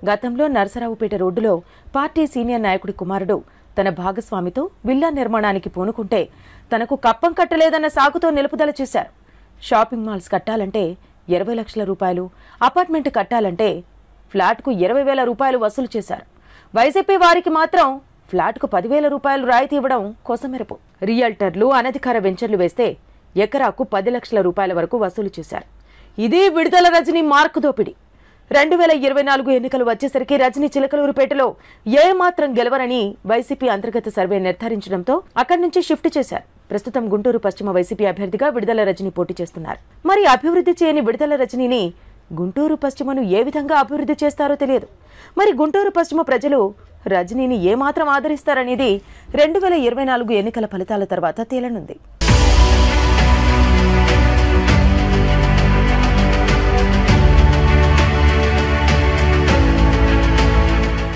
గతంలో నరసరావుపేట రోడ్డులో party senior నాయకుడి కుమారుడు తన భాగస్వామితో విల్లా నిర్మాణానికి పూనుకుంటే తనకు కప్పం కట్టలేదన్న సాకుతో నిలుపుదల చేశారు. షాపింగ్ మాల్స్ కట్టాలంటే 20 లక్షల రూపాయలు, అపార్ట్మెంట్ కట్టాలంటే ఫ్లాట్కు 20,000 రూపాయలు వసూలు చేశారు. వైసీపీ వారికి మాత్రం ఫ్లాట్కు 10,000 రూపాయలు రాయితీ ఇవ్వడం కోసమెరుపు. రియల్టర్లు అనధికార వెంచర్లు వేస్తే ఎకరాకు 10 లక్షల రూపాయల వరకు వసూలు చేశారు. ఇది విడుదల రజనీ మార్కు దోపిడీ. 2024 ఎన్నికలు వచ్చేసరికి రజనీ చిలకలూరుపేటలో ఏమాత్రం గెలవరని వైసీపీ అంతర్గత సర్వే నిర్ధారించడంతో అక్కడి నుంచి షిఫ్ట్ చేశారు. ప్రస్తుతం గుంటూరు పశ్చిమ వైసీపీ అభ్యర్థిగా విడుదల రజనీ పోటీ చేస్తున్నారు. మరి అభివృద్ధి చేయని విడుదల రజనీని గుంటూరు పశ్చిమను ఏ విధంగా అభివృద్ధి చేస్తారో తెలియదు. మరి గుంటూరు పశ్చిమ ప్రజలు రజనీని ఏమాత్రం ఆదరిస్తారనేది 2024 ఎన్నికల ఫలితాల తర్వాత తేలనుంది.